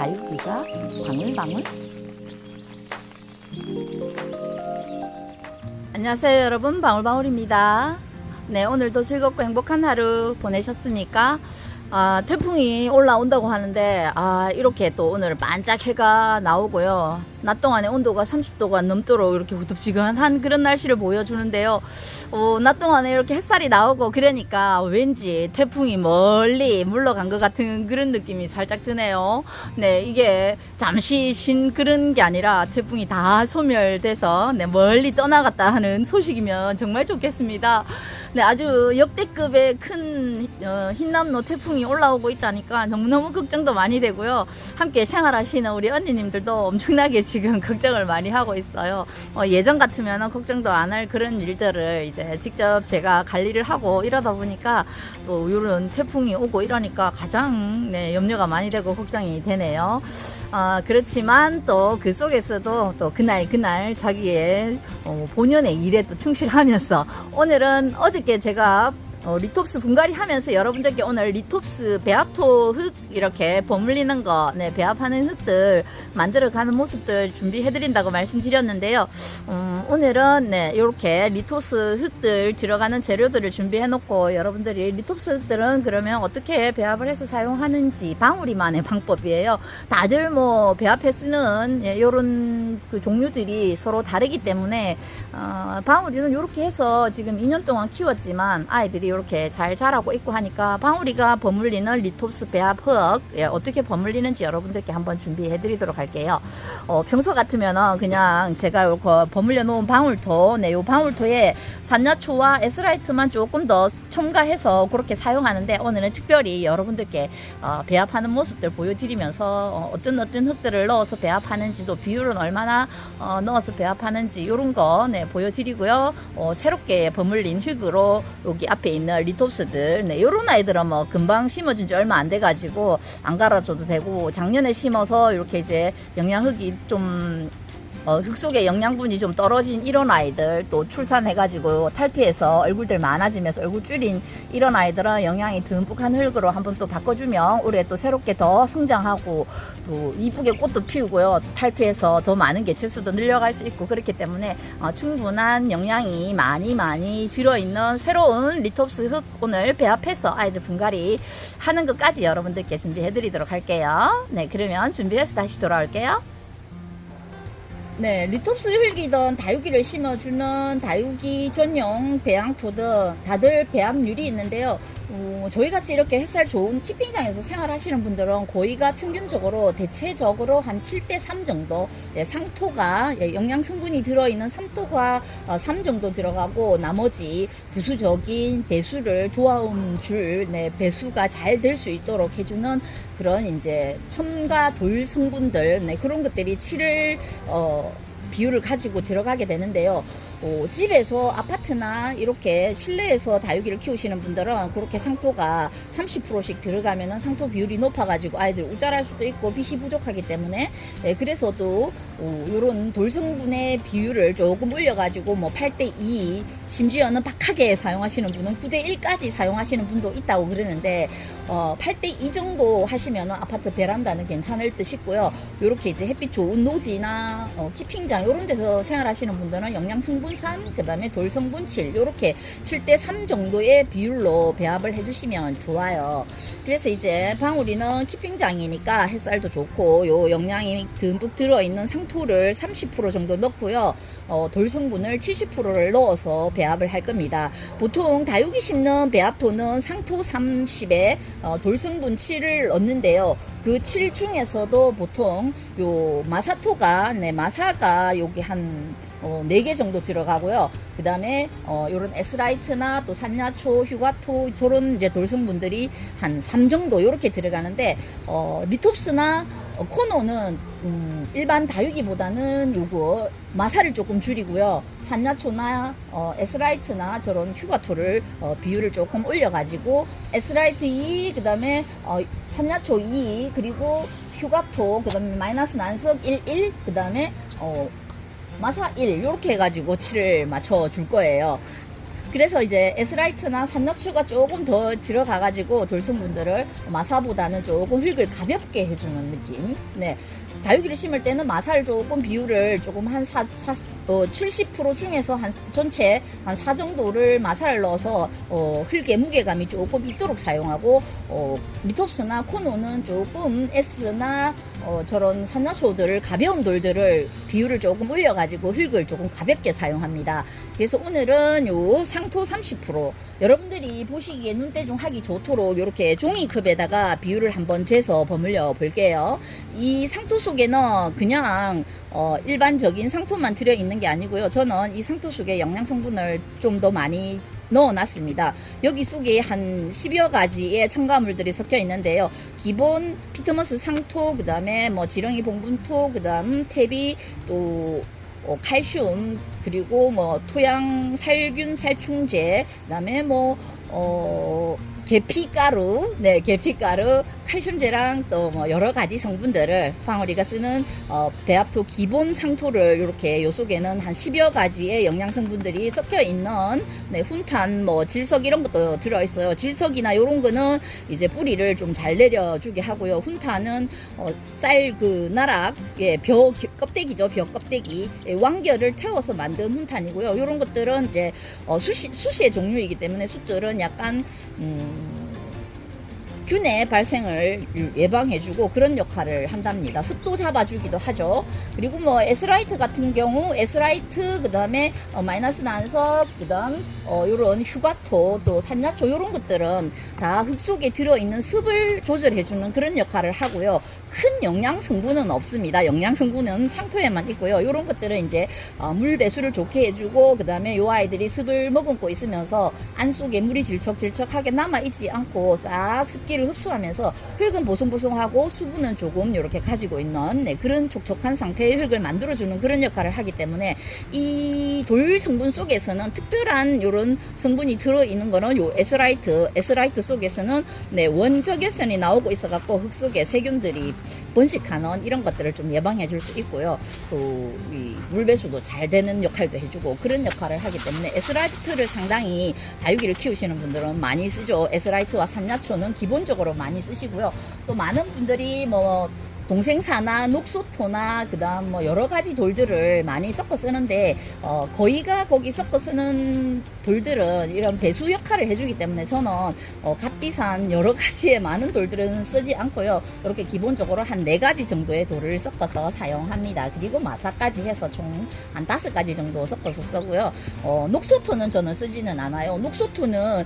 다육이가 방울방울. 안녕하세요 여러분, 방울방울입니다. 네, 오늘도 즐겁고 행복한 하루 보내셨습니까? 태풍이 올라온다고 하는데 이렇게 또 오늘 반짝 해가 나오고요. 낮 동안에 온도가 30도가 넘도록 이렇게 후덥지근한 그런 날씨를 보여주는데요. 낮 동안에 이렇게 햇살이 나오고 그러니까 왠지 태풍이 멀리 물러간 것 같은 그런 느낌이 살짝 드네요. 네, 이게 잠시 쉰 그런 게 아니라 태풍이 다 소멸돼서 멀리 떠나갔다 하는 소식이면 정말 좋겠습니다. 네, 아주 역대급의 큰 흰남노 태풍이 올라오고 있다니까 너무너무 걱정도 많이 되고요. 함께 생활하시는 우리 언니님들도 엄청나게 지금 걱정을 많이 하고 있어요. 예전 같으면 걱정도 안 할 그런 일들을 이제 직접 제가 관리를 하고 이러다 보니까 또 이런 태풍이 오고 이러니까 가장 염려가 많이 되고 걱정이 되네요. 그렇지만 또 그 속에서도 또 그날 자기의 본연의 일에 또 충실하면서 오늘은 어저께 제가 리톱스 분갈이 하면서 여러분들께 오늘 리톱스 배합토 흙 이렇게 버물리는 거, 배합하는 흙들 만들어가는 모습들 준비해드린다고 말씀드렸는데요. 오늘은 이렇게 리톱스 흙들 들어가는 재료들을 준비해놓고 여러분들이 리톱스 흙들은 그러면 어떻게 배합을 해서 사용하는지 방울이만의 방법이에요. 다들 뭐 배합해 쓰는 이런 그 종류들이 서로 다르기 때문에 방울이는 이렇게 해서 지금 2년 동안 키웠지만 아이들이 이렇게 잘 자라고 있고 하니까 방울이가 버물리는 리톱스 배합 흙 어떻게 버물리는지 여러분들께 한번 준비해 드리도록 할게요. 평소 같으면은 그냥 제가 이렇게 버물려 놓은 방울토, 이 방울토에 산야초와 에스라이트만 조금 더 첨가해서 그렇게 사용하는데 오늘은 특별히 여러분들께 배합하는 모습들 보여드리면서 어떤 흙들을 넣어서 배합하는지도 비율은 얼마나 넣어서 배합하는지 이런 거 보여드리고요. 새롭게 버물린 흙으로 여기 앞에 있는 리톱스들, 요런 아이들은 뭐 금방 심어준 지 얼마 안 돼가지고 안 갈아줘도 되고, 작년에 심어서 이렇게 이제 영양흙이 좀 흙 속에 영양분이 좀 떨어진 이런 아이들, 또 출산해가지고 탈피해서 얼굴들 많아지면서 얼굴 줄인 이런 아이들은 영양이 듬뿍한 흙으로 한번 또 바꿔주면 올해 또 새롭게 더 성장하고 또 이쁘게 꽃도 피우고요. 탈피해서 더 많은 개체수도 늘려갈 수 있고 그렇기 때문에 충분한 영양이 많이 들어있는 새로운 리톱스 흙 오늘 배합해서 아이들 분갈이 하는 것까지 여러분들께 준비해드리도록 할게요. 네, 그러면 준비해서 다시 돌아올게요. 네, 리톱스 흙이든 다육이를 심어주는 다육이 전용 배양토든 다들 배합률이 있는데요. 저희같이 이렇게 햇살 좋은 키핑장에서 생활하시는 분들은 거의가 평균적으로 대체적으로 한 7대3 정도, 상토가 영양 성분이 들어있는 상토가 3 정도 들어가고 나머지 부수적인 배수를 도와줄 배수가 잘 될 수 있도록 해주는 그런 이제 첨가 돌 성분들, 그런 것들이 7을 비율을 가지고 들어가게 되는데요. 집에서 아파트나 이렇게 실내에서 다육이를 키우시는 분들은 그렇게 상토가 30%씩 들어가면은 상토 비율이 높아가지고 아이들 우짤할 수도 있고 빛이 부족하기 때문에 그래서 또 요런 돌 성분의 비율을 조금 올려가지고 뭐 8대2 심지어는 박하게 사용하시는 분은 9대1까지 사용하시는 분도 있다고 그러는데 8대2 정도 하시면은 아파트 베란다는 괜찮을 듯 싶고요. 요렇게 이제 햇빛 좋은 노지나 키핑장 요런 데서 생활하시는 분들은 영양 성분 3, 그 다음에 돌 성분 7, 요렇게 7대3 정도의 비율로 배합을 해주시면 좋아요. 그래서 이제 방울이는 키핑장이니까 햇살도 좋고 요 영양이 듬뿍 들어있는 상토를 30% 정도 넣고요. 돌 성분을 70%를 넣어서 배합을 할 겁니다. 보통 다육이 심는 배합토는 상토 30에 돌 성분 7을 넣는데요. 그 7 중에서도 보통 요 마사토가 마사가 여기 한 4개 정도 들어가고요. 그 다음에 요런 에스라이트나 또 산야초, 휴가토 저런 이제 돌성분들이 한 3 정도 요렇게 들어가는데 리톱스나 코노는 일반 다육이보다는 요거 마사를 조금 줄이고요. 산야초나 에스라이트나 저런 휴가토를 비율을 조금 올려가지고 에스라이트 2, 그 다음에 산야초 2, 그리고 휴가토, 그 다음에 마이너스 난석 1, 그 다음에 마사 1 이렇게 해가지고 7을 맞춰 줄 거예요. 그래서 이제 에스라이트나 산낙초가 조금 더 들어가가지고 돌성분들을 마사보다는 조금 흙을 가볍게 해주는 느낌. 네. 다육이를 심을 때는 마사를 조금 비율을 조금 한 70% 중에서 한 전체 한 4 정도를 마사를 넣어서 흙의 무게감이 조금 있도록 사용하고 리톱스나 코노는 조금 S나 저런 산나쇼들을 가벼운 돌들을 비율을 조금 올려가지고 흙을 조금 가볍게 사용합니다. 그래서 오늘은 요 상토 30% 여러분들이 보시기에 눈대중 하기 좋도록 이렇게 종이컵에다가 비율을 한번 재서 버무려 볼게요. 이 상토 속에는 그냥 일반적인 상토만 들어있는 게 아니고요. 저는 이 상토 속에 영양 성분을 좀 더 많이 넣어놨습니다. 여기 속에 한 10여 가지의 첨가물들이 섞여 있는데요. 기본 피트머스 상토, 그 다음에 뭐 지렁이 봉분토, 그 다음 퇴비, 또 칼슘, 그리고 뭐 토양 살균 살충제, 그 다음에 뭐 계피가루, 네, 계피가루, 칼슘제랑 또 뭐 여러 가지 성분들을 황어리가 쓰는 배합토 기본 상토를 이렇게 요 속에는 한 10여 가지의 영양 성분들이 섞여 있는 네, 훈탄, 뭐 질석 이런 것도 들어 있어요. 질석이나 요런 거는 이제 뿌리를 좀 잘 내려주게 하고요. 훈탄은 쌀 그 나락, 예, 벼 껍데기죠, 벼 껍데기, 예, 왕겨를 태워서 만든 훈탄이고요. 요런 것들은 이제 수시의 종류이기 때문에 숯들은 약간 균의 발생을 예방해주고 그런 역할을 한답니다. 습도 잡아주기도 하죠. 그리고 뭐 에스라이트 같은 경우 에스라이트, 그 다음에 마이너스 난석, 그 다음 요런 휴가토, 또 산야초 요런 것들은 다 흙 속에 들어있는 습을 조절해주는 그런 역할을 하고요. 큰 영양 성분은 없습니다. 영양 성분은 상토에만 있고요. 요런 것들은 이제 물 배수를 좋게 해주고, 그 다음에 요 아이들이 습을 머금고 있으면서 안 속에 물이 질척질척하게 남아있지 않고 싹 습기를 흡수하면서 흙은 보송보송하고 수분은 조금 이렇게 가지고 있는, 네, 그런 촉촉한 상태의 흙을 만들어주는 그런 역할을 하기 때문에 이 돌 성분 속에서는 특별한 요런 성분이 들어있는 거는 요 에스라이트 속에서는 네, 원적외선이 나오고 있어갖고 흙 속에 세균들이 번식하는 이런 것들을 좀 예방해 줄 수 있고요. 또 이 물배수도 잘 되는 역할도 해주고 그런 역할을 하기 때문에 에스라이트를 상당히 다육이를 키우시는 분들은 많이 쓰죠. 에스라이트와 산야초는 기본적으로 많이 쓰시고요. 또 많은 분들이 뭐 동생사나 녹소토나 그다음 뭐 여러 가지 돌들을 많이 섞어 쓰는데 거의가 거기 섞어 쓰는 돌들은 이런 배수 역할을 해주기 때문에 저는 값비싼 여러 가지의 많은 돌들은 쓰지 않고요. 이렇게 기본적으로 한 4가지 정도의 돌을 섞어서 사용합니다. 그리고 마사까지 해서 총 한 5가지 정도 섞어서 쓰고요. 녹소토는 저는 쓰지는 않아요. 녹소토는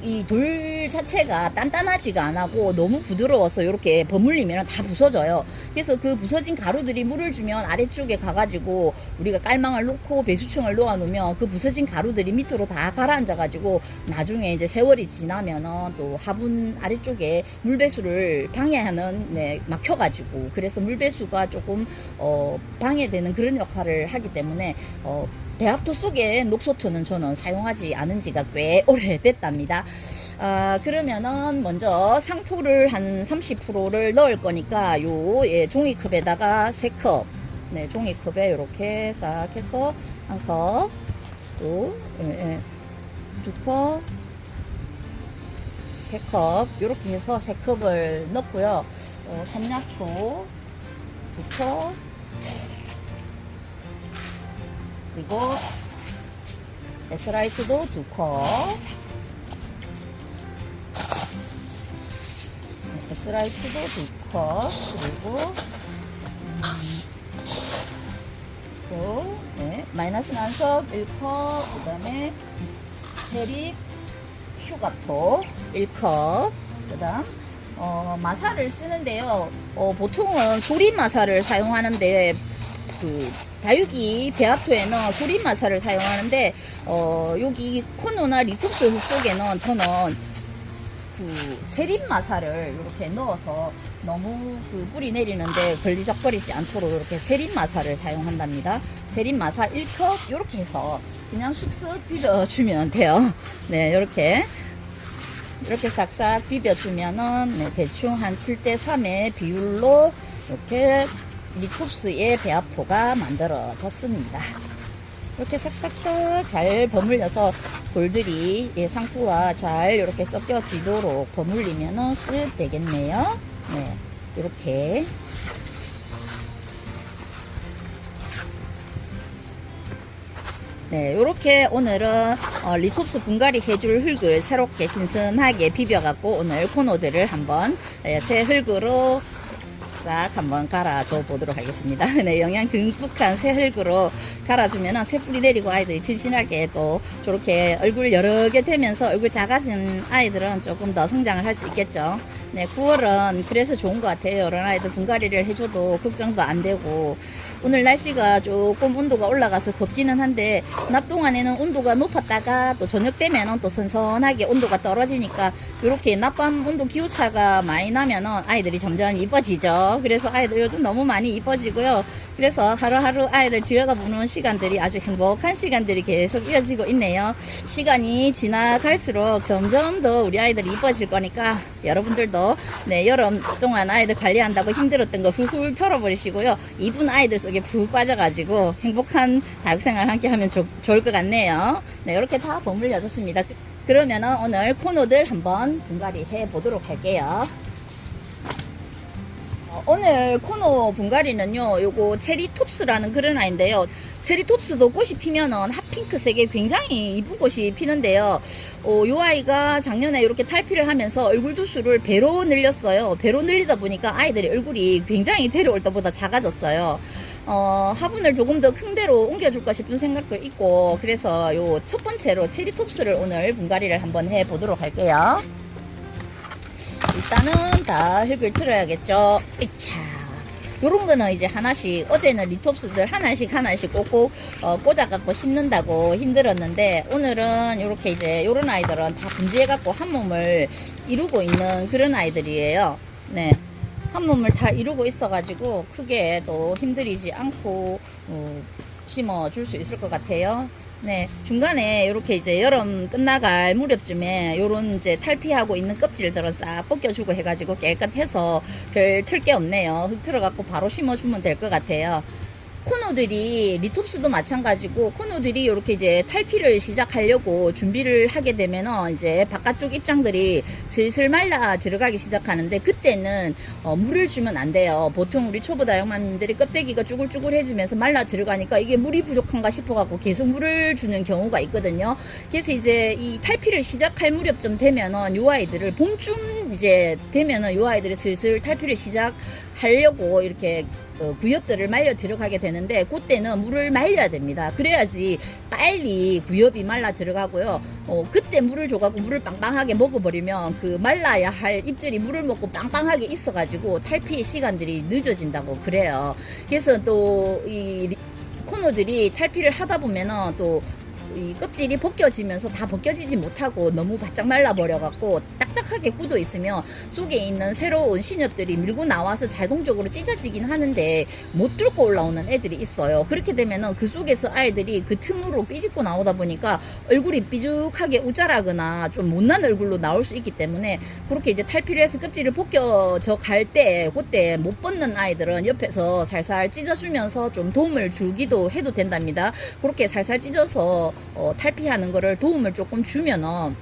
이 돌 자체가 단단하지가 않고 너무 부드러워서 이렇게 버물리면 다 부서져요. 그래서 그 부서진 가루들이 물을 주면 아래쪽에 가가지고 우리가 깔망을 놓고 배수층을 놓아 놓으면 그 부서진 가루들이 밑으로 다 가라앉아 가지고 나중에 이제 세월이 지나면은 또 화분 아래쪽에 물배수를 방해하는, 네, 막혀가지고 그래서 물배수가 조금 방해되는 그런 역할을 하기 때문에 배합토 속에 녹소토는 저는 사용하지 않은 지가 꽤 오래됐답니다. 그러면은 먼저 상토를 한 30%를 넣을 거니까 요, 예, 종이컵에다가 3컵, 네, 종이컵에 이렇게 싹 해서 1컵, 또, 예, 2컵, 3컵, 이렇게 해서 3컵을 넣고요. 산야초 2컵, 그리고 에스라이트도 2컵, 에스라이트도 2컵, 그리고 또, 네, 마이너스 난석 1컵, 그 다음에 세립 휴가토 1컵, 그 다음 마사를 쓰는데요. 보통은 소림 마사를 사용하는데 그 다육이 배합토에는 소림 마사를 사용하는데 여기 코노나 리톡스 흙 속에는 저는 그 세림 마사를 이렇게 넣어서 너무 그 뿌리 내리는데 걸리적거리지 않도록 이렇게 세림 마사를 사용한답니다. 세림 마사 1컵 이렇게 해서 그냥 쓱쓱 비벼주면 돼요. 네, 이렇게 싹싹 비벼주면은, 네, 대충 한 7:3의 비율로 이렇게 리톱스의 배합토가 만들어졌습니다. 이렇게 싹싹싹 잘 버물려서 돌들이 상토와 잘 이렇게 섞여지도록 버물리면 끝 되겠네요. 네, 이렇게. 네, 요렇게 오늘은 리톱스 분갈이 해줄 흙을 새롭게 신선하게 비벼갖고 오늘 코너들을 한번 새 흙으로 싹 한번 갈아줘 보도록 하겠습니다. 네, 영양 듬뿍한 새 흙으로 갈아주면은 새 뿌리 내리고 아이들이 튼실하게 또 저렇게 얼굴 여러 개 되면서 얼굴 작아진 아이들은 조금 더 성장을 할 수 있겠죠. 네, 9월은 그래서 좋은 것 같아요. 이런 아이들 분갈이를 해줘도 걱정도 안 되고. 오늘 날씨가 조금 온도가 올라가서 덥기는 한데 낮 동안에는 온도가 높았다가 또 저녁 되면은 또 선선하게 온도가 떨어지니까 이렇게 낮밤 온도 기후차가 많이 나면은 아이들이 점점 이뻐지죠. 그래서 아이들 요즘 너무 많이 이뻐지고요. 그래서 하루하루 아이들 들여다보는 시간들이 아주 행복한 시간들이 계속 이어지고 있네요. 시간이 지나갈수록 점점 더 우리 아이들이 이뻐질 거니까 여러분들도 네, 여름 동안 아이들 관리한다고 힘들었던 거 훌훌 털어버리시고요. 이쁜 아이들 속에 푹 빠져가지고 행복한 다육생활 함께 하면 좋을 것 같네요. 네, 이렇게 다 버물려졌습니다. 그러면은 오늘 코너들 한번 분갈이 해 보도록 할게요. 오늘 코너 분갈이는요, 요거 체리톱스라는 그런 아이인데요. 체리톱스도 꽃이 피면은 핫핑크색의 굉장히 이쁜 꽃이 피는데요. 요 아이가 작년에 이렇게 탈피를 하면서 얼굴 두수를 배로 늘렸어요. 배로 늘리다 보니까 아이들의 얼굴이 굉장히 데려올 때보다 작아졌어요. 화분을 조금 더 큰 데로 옮겨줄까 싶은 생각도 있고, 그래서 요 첫 번째로 체리톱스를 오늘 분갈이를 한번 해 보도록 할게요. 일단은 다 흙을 틀어야겠죠. 이차. 요런 거는 이제 하나씩, 어제는 리톱스들 하나씩 꼭꼭 꽂아갖고 심는다고 힘들었는데, 오늘은 요렇게 이제 요런 아이들은 다 분지해갖고 한 몸을 이루고 있는 그런 아이들이에요. 네. 한 몸을 다 이루고 있어가지고 크게 또 힘들이지 않고 심어줄 수 있을 것 같아요. 네, 중간에 이렇게 이제 여름 끝나갈 무렵쯤에 요런 이제 탈피하고 있는 껍질들은 싹 벗겨주고 해가지고 깨끗해서 별 틀 게 없네요. 흙 틀어갖고 바로 심어주면 될 것 같아요. 코너들이 리톱스도 마찬가지고 코너들이 이렇게 이제 탈피를 시작하려고 준비를 하게 되면은 이제 바깥쪽 입장들이 슬슬 말라 들어가기 시작하는데 그때는 물을 주면 안 돼요. 보통 우리 초보 다육맘님들이 껍데기가 쭈글쭈글해지면서 말라 들어가니까 이게 물이 부족한가 싶어갖고 계속 물을 주는 경우가 있거든요. 그래서 이제 이 탈피를 시작할 무렵쯤 되면은 요 아이들을 봄쯤 이제 되면은 요 아이들이 슬슬 탈피를 시작하려고 이렇게 구엽들을 말려 들어가게 되는데 그때는 물을 말려야 됩니다. 그래야지 빨리 구엽이 말라 들어가고요. 그때 물을 줘가지고 물을 빵빵하게 먹어버리면 그 말라야 할 잎들이 물을 먹고 빵빵하게 있어가지고 탈피의 시간들이 늦어진다고 그래요. 그래서 또 이 코너들이 탈피를 하다 보면은 또 이 껍질이 벗겨지면서 다 벗겨지지 못하고 너무 바짝 말라버려갖고 딱딱하게 굳어 있으면 속에 있는 새로운 신엽들이 밀고 나와서 자동적으로 찢어지긴 하는데 못 뚫고 올라오는 애들이 있어요. 그렇게 되면은 그 속에서 아이들이 그 틈으로 삐집고 나오다 보니까 얼굴이 삐죽하게 우짜라거나 좀 못난 얼굴로 나올 수 있기 때문에 그렇게 이제 탈피를 해서 껍질을 벗겨져 갈 때 그때 못 벗는 아이들은 옆에서 살살 찢어주면서 좀 도움을 주기도 해도 된답니다. 그렇게 살살 찢어서 탈피하는 거를 도움을 조금 주면은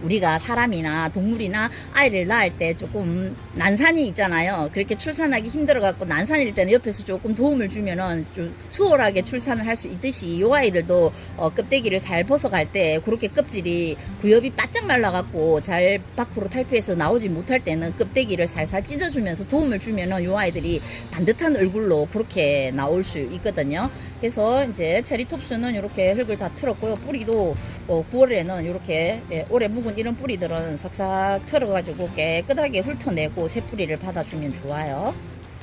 우리가 사람이나 동물이나 아이를 낳을 때 조금 난산이 있잖아요. 그렇게 출산하기 힘들어갖고 난산일 때는 옆에서 조금 도움을 주면은 좀 수월하게 출산을 할 수 있듯이 요 아이들도 껍데기를 잘 벗어갈 때 그렇게 껍질이 구엽이 바짝 말라갖고 잘 밖으로 탈피해서 나오지 못할 때는 껍데기를 살살 찢어주면서 도움을 주면은 요 아이들이 반듯한 얼굴로 그렇게 나올 수 있거든요. 그래서 이제 체리톱스는 이렇게 흙을 다 틀었고요. 뿌리도 9월에는 이렇게 오래 묵은 이런 뿌리들은 싹싹 털어가지고 깨끗하게 훑어내고 새 뿌리를 받아주면 좋아요.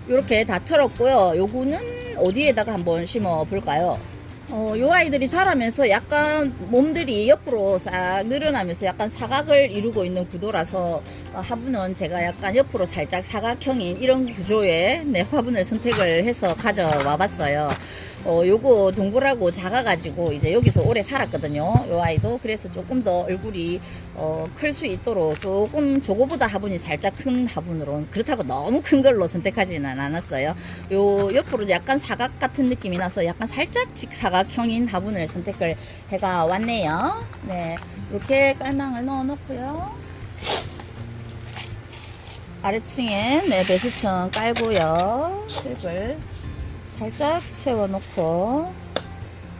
이렇게 다 털었고요. 요거는 어디에다가 한번 심어 볼까요? 요 아이들이 자라면서 약간 몸들이 옆으로 싹 늘어나면서 약간 사각을 이루고 있는 구도라서 화분은 제가 약간 옆으로 살짝 사각형인 이런 구조의 화분을 선택을 해서 가져와 봤어요. 요거 동그랗고 작아가지고 이제 여기서 오래 살았거든요. 요 아이도. 그래서 조금 더 얼굴이 클 수 있도록 조금 저거보다 화분이 살짝 큰 화분으로, 그렇다고 너무 큰 걸로 선택하지는 않았어요. 요 옆으로 약간 사각 같은 느낌이 나서 약간 살짝 직사각형인 화분을 선택을 해가 왔네요. 네, 이렇게 깔망을 넣어 놓고요. 아래층에 네, 배수층 깔고요. 흙을 살짝 채워 놓고,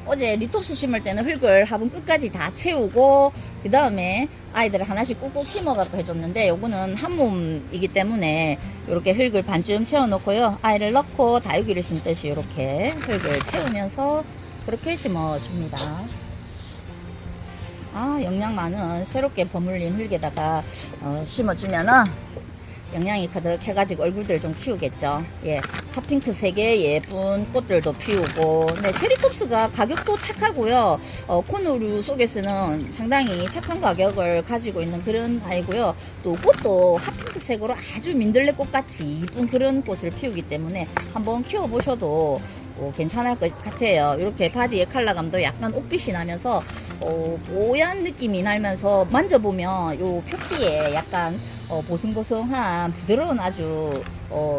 어제 리톱스 심을 때는 흙을 화분 끝까지 다 채우고 그 다음에 아이들을 하나씩 꾹꾹 심어갖고 해줬는데, 요거는 한 몸이기 때문에 이렇게 흙을 반쯤 채워 놓고요. 아이를 넣고 다육이를 심듯이 이렇게 흙을 채우면서 그렇게 심어줍니다. 영양 많은 새롭게 버물린 흙에다가 심어주면은 영양이 가득해가지고 얼굴들 좀 키우겠죠. 예, 핫핑크색의 예쁜 꽃들도 피우고, 네, 체리톱스가 가격도 착하고요. 코너류 속에서는 상당히 착한 가격을 가지고 있는 그런 아이고요. 또 꽃도 핫핑크색으로 아주 민들레꽃 같이 이쁜 그런 꽃을 피우기 때문에 한번 키워보셔도 괜찮을 것 같아요. 이렇게 바디의 컬러감도 약간 옷빛이 나면서 뽀얀 느낌이 나면서 만져보면 요 표피에 약간 보송보송한 부드러운 아주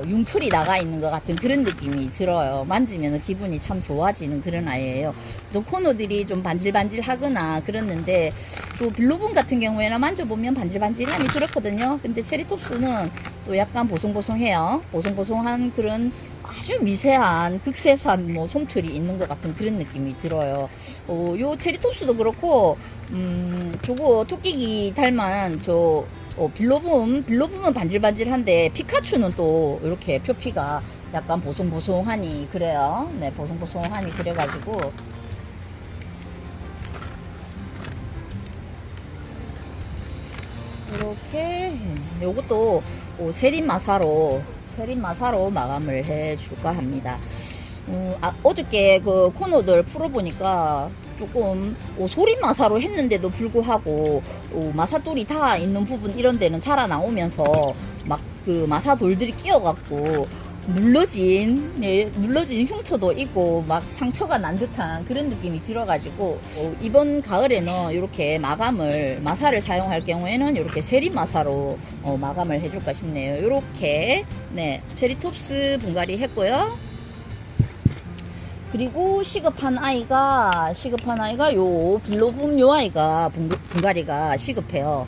융털이 나가 있는 것 같은 그런 느낌이 들어요. 만지면 기분이 참 좋아지는 그런 아이예요. 또 코너들이 좀 반질반질 하거나 그랬는데, 또 빌로분 같은 경우에는 만져보면 반질반질하니 그렇거든요. 근데 체리톱스는 또 약간 보송보송해요. 보송보송한 그런 아주 미세한 극세산 솜털이 있는 것 같은 그런 느낌이 들어요. 요 체리톱스도 그렇고, 저거 토끼기 닮은 빌로붐은 반질반질한데, 피카츄는 또 이렇게 표피가 약간 보송보송하니 그래요. 네, 보송보송하니 그래가지고 이렇게 요것도 세린마사로 마감을 해줄까 합니다. 어저께 그 코너들 풀어보니까 조금 소림마사로 했는데도 불구하고 마사돌이 다 있는 부분 이런 데는 자라나오면서 막 그 마사돌들이 끼어갖고 물러진 흉터도 있고 막 상처가 난 듯한 그런 느낌이 들어가지고, 이번 가을에는 이렇게 마사를 사용할 경우에는 이렇게 세림마사로 마감을 해줄까 싶네요. 이렇게 네, 체리톱스 분갈이 했고요. 그리고 시급한 아이가 요 빌로붐 요 아이가 분갈이가 시급해요.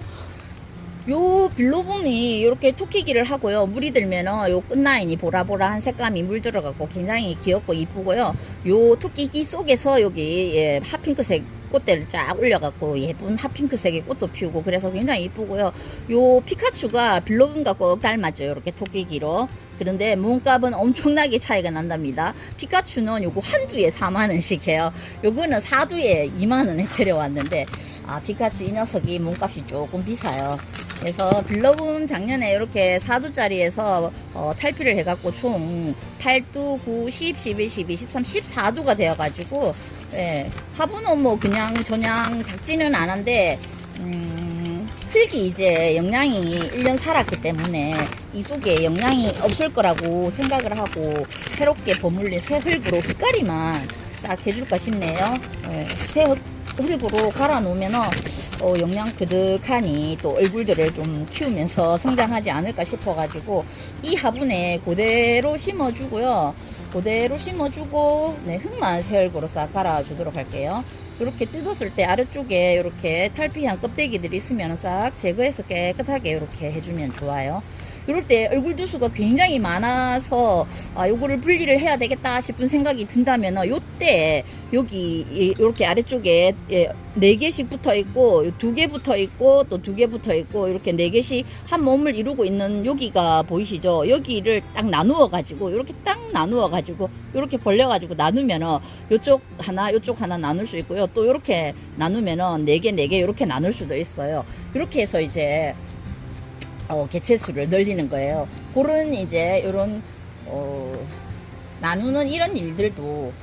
요 빌로붐이 이렇게 토끼기를 하고요. 물이 들면은 요 끝라인이 보라보라한 색감이 물 들어가고 굉장히 귀엽고 이쁘고요. 요 토끼기 속에서 여기 핫핑크색 꽃대를 쫙 올려갖고 예쁜 핫핑크색의 꽃도 피우고 그래서 굉장히 이쁘고요. 요 피카츄가 빌로붐과 꼭 닮았죠. 이렇게 토끼기로. 그런데 몸값은 엄청나게 차이가 난답니다. 피카츄는 요거 한두에 4만원씩 해요. 요거는 4두에 2만원에 데려왔는데, 피카츄 이 녀석이 몸값이 조금 비싸요. 그래서 빌로붐 작년에 이렇게 4두짜리에서 탈피를 해갖고 총 8두, 9, 10, 11, 12, 13, 14두가 되어가지고, 예, 화분은 그냥 저냥 작지는 않은데, 흙이 이제 영양이 1년 살았기 때문에 이 속에 영양이 없을 거라고 생각을 하고 새롭게 버물린 새 흙으로 흙갈이만 싹 해줄까 싶네요. 예, 새 흙으로 갈아 놓으면은 영양 그득하니 또 얼굴들을 좀 키우면서 성장하지 않을까 싶어가지고 이 화분에 그대로 심어주고요. 그대로 심어주고, 네, 흙만 새 흙으로 싹 갈아주도록 할게요. 이렇게 뜯었을 때 아래쪽에 이렇게 탈피한 껍데기들이 있으면 싹 제거해서 깨끗하게 이렇게 해주면 좋아요. 이럴 때 얼굴 두수가 굉장히 많아서 요거를 분리를 해야 되겠다 싶은 생각이 든다면 요때 여기 이렇게 아래쪽에 4개씩 붙어 있고 2개 붙어 있고 또 2개 붙어 있고 이렇게 4개씩 한 몸을 이루고 있는 여기가 보이시죠? 여기를 딱 나누어 가지고 이렇게 딱 나누어 가지고 이렇게 벌려 가지고 나누면은 요쪽 하나 나눌 수 있고요. 또 이렇게 나누면은 4개 이렇게 나눌 수도 있어요. 이렇게 해서 이제 개체수를 늘리는 거예요. 그런 이제 요런 나누는 이런 일들도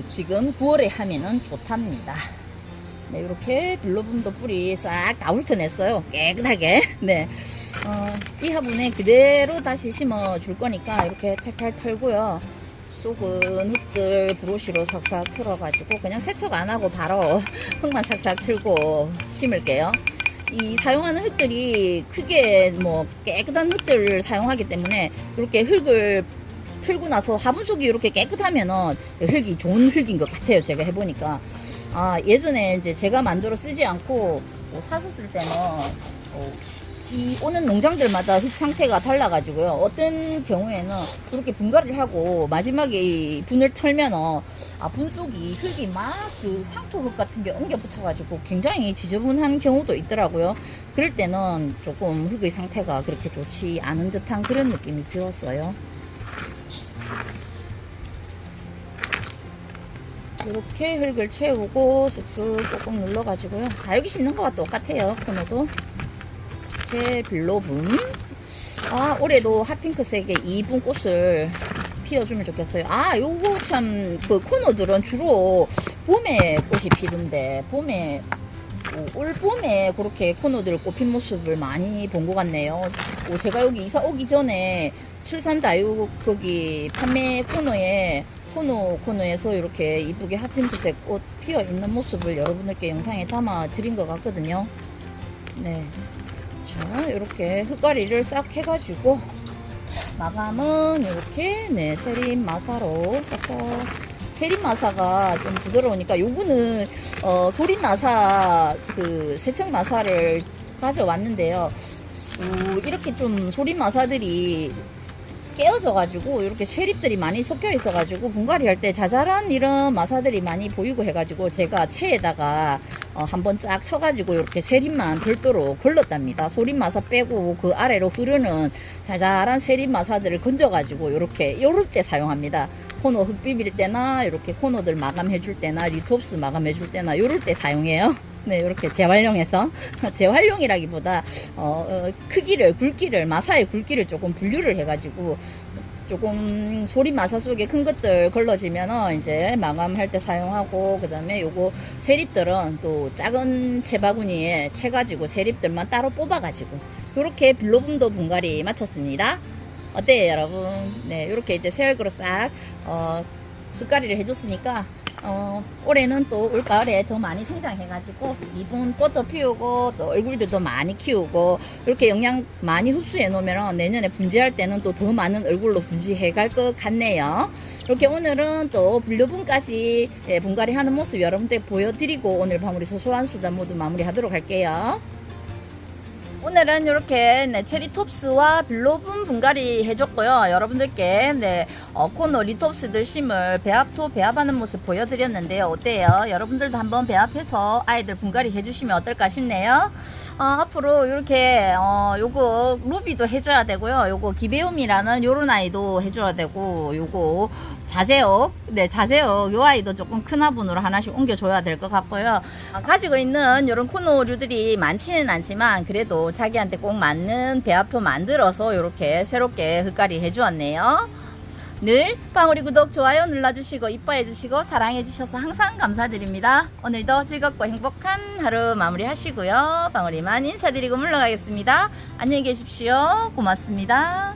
지금 9월에 하면은 좋답니다. 네, 이렇게 빌로붐도 뿌리 싹 다 훑어냈어요. 깨끗하게. 네. 이 화분에 그대로 다시 심어 줄 거니까 이렇게 탈탈 털고요. 쏙은 흙들 브러쉬로 싹싹 틀어가지고 그냥 세척 안 하고 바로 흙만 싹싹 틀고 심을게요. 이 사용하는 흙들이 크게 뭐 깨끗한 흙들을 사용하기 때문에 이렇게 흙을 틀고 나서 화분속이 이렇게 깨끗하면은 흙이 좋은 흙인 것 같아요. 제가 해보니까. 예전에 이제 제가 만들어 쓰지 않고 사서 쓸 때는 이 오는 농장들마다 흙 상태가 달라가지고요. 어떤 경우에는 그렇게 분갈이를 하고 마지막에 이 분을 털면은 분 속이 흙이 막 그 황토흙 같은 게 엉겨 붙여가지고 굉장히 지저분한 경우도 있더라고요. 그럴 때는 조금 흙의 상태가 그렇게 좋지 않은 듯한 그런 느낌이 들었어요. 이렇게 흙을 채우고 쑥쑥 조금 눌러가지고요. 다육이 심는 거와 똑같아요. 코너도. 이렇게 빌로붐. 올해도 핫핑크색의 2분 꽃을 피워주면 좋겠어요. 요거 참, 그 코너들은 주로 봄에 꽃이 피던데, 올 봄에 그렇게 코너들 꽃핀 모습을 많이 본 것 같네요. 제가 여기 이사 오기 전에 칠산 다육 거기 판매 코너에서 이렇게 이쁘게 핫핑크색 꽃 피어 있는 모습을 여러분들께 영상에 담아 드린 것 같거든요. 네. 자, 이렇게 흙가리를 싹 해가지고 마감은 이렇게 세림 마사로 싹싹. 세림 마사가 좀 부드러우니까 요거는 소림 마사 그 세척 마사를 가져왔는데요. 이렇게 좀 소림 마사들이 깨어져 가지고 이렇게 세립들이 많이 섞여 있어 가지고 분갈이 할 때 자잘한 이런 마사들이 많이 보이고 해가지고 제가 체에다가 한번 쫙 쳐가지고 이렇게 세립만 별도로 걸렀답니다. 소립 마사 빼고 그 아래로 흐르는 자잘한 세립 마사들을 건져 가지고 이렇게 요럴 때 사용합니다. 코너 흙 비빌 때나 이렇게 코너들 마감해 줄 때나 리톱스 마감해 줄 때나 요럴 때 사용해요. 네, 이렇게 재활용해서 재활용이라기보다 굵기를 마사의 굵기를 조금 분류를 해가지고 조금 소립 마사 속에 큰 것들 걸러지면은 이제 마감할 때 사용하고, 그 다음에 요거 세립들은 또 작은 채바구니에 채가지고 세립들만 따로 뽑아가지고 요렇게 빌로붐도 분갈이 마쳤습니다. 어때요, 여러분? 네, 요렇게 이제 새알그로 싹 흙가리를 해줬으니까 올해는 또 올가을에 더 많이 성장해가지고 이쁜 꽃도 피우고 또 얼굴도 더 많이 키우고 이렇게 영양 많이 흡수해 놓으면 내년에 분지할 때는 또 더 많은 얼굴로 분지해 갈 것 같네요. 이렇게 오늘은 또 분류분까지 분갈이 하는 모습 여러분들 보여드리고 오늘 방울이 소소한 수단 모두 마무리하도록 할게요. 오늘은 이렇게 체리톱스와 빌로붐 분갈이 해줬고요. 여러분들께 코너 리톱스들 심을 배합하는 모습 보여드렸는데요. 어때요? 여러분들도 한번 배합해서 아이들 분갈이 해주시면 어떨까 싶네요. 앞으로 이렇게 요거 루비도 해줘야 되고요. 요거 기베움이라는 요런 아이도 해줘야 되고, 요거 자제옥, 자제옥 요 아이도 조금 큰 화분으로 하나씩 옮겨줘야 될 것 같고요. 가지고 있는 요런 코너류들이 많지는 않지만 그래도 자기한테 꼭 맞는 배합토 만들어서 이렇게 새롭게 흙가리 해주었네요. 늘 방울이 구독, 좋아요 눌러주시고 이뻐해주시고 사랑해주셔서 항상 감사드립니다. 오늘도 즐겁고 행복한 하루 마무리하시고요. 방울이만 인사드리고 물러가겠습니다. 안녕히 계십시오. 고맙습니다.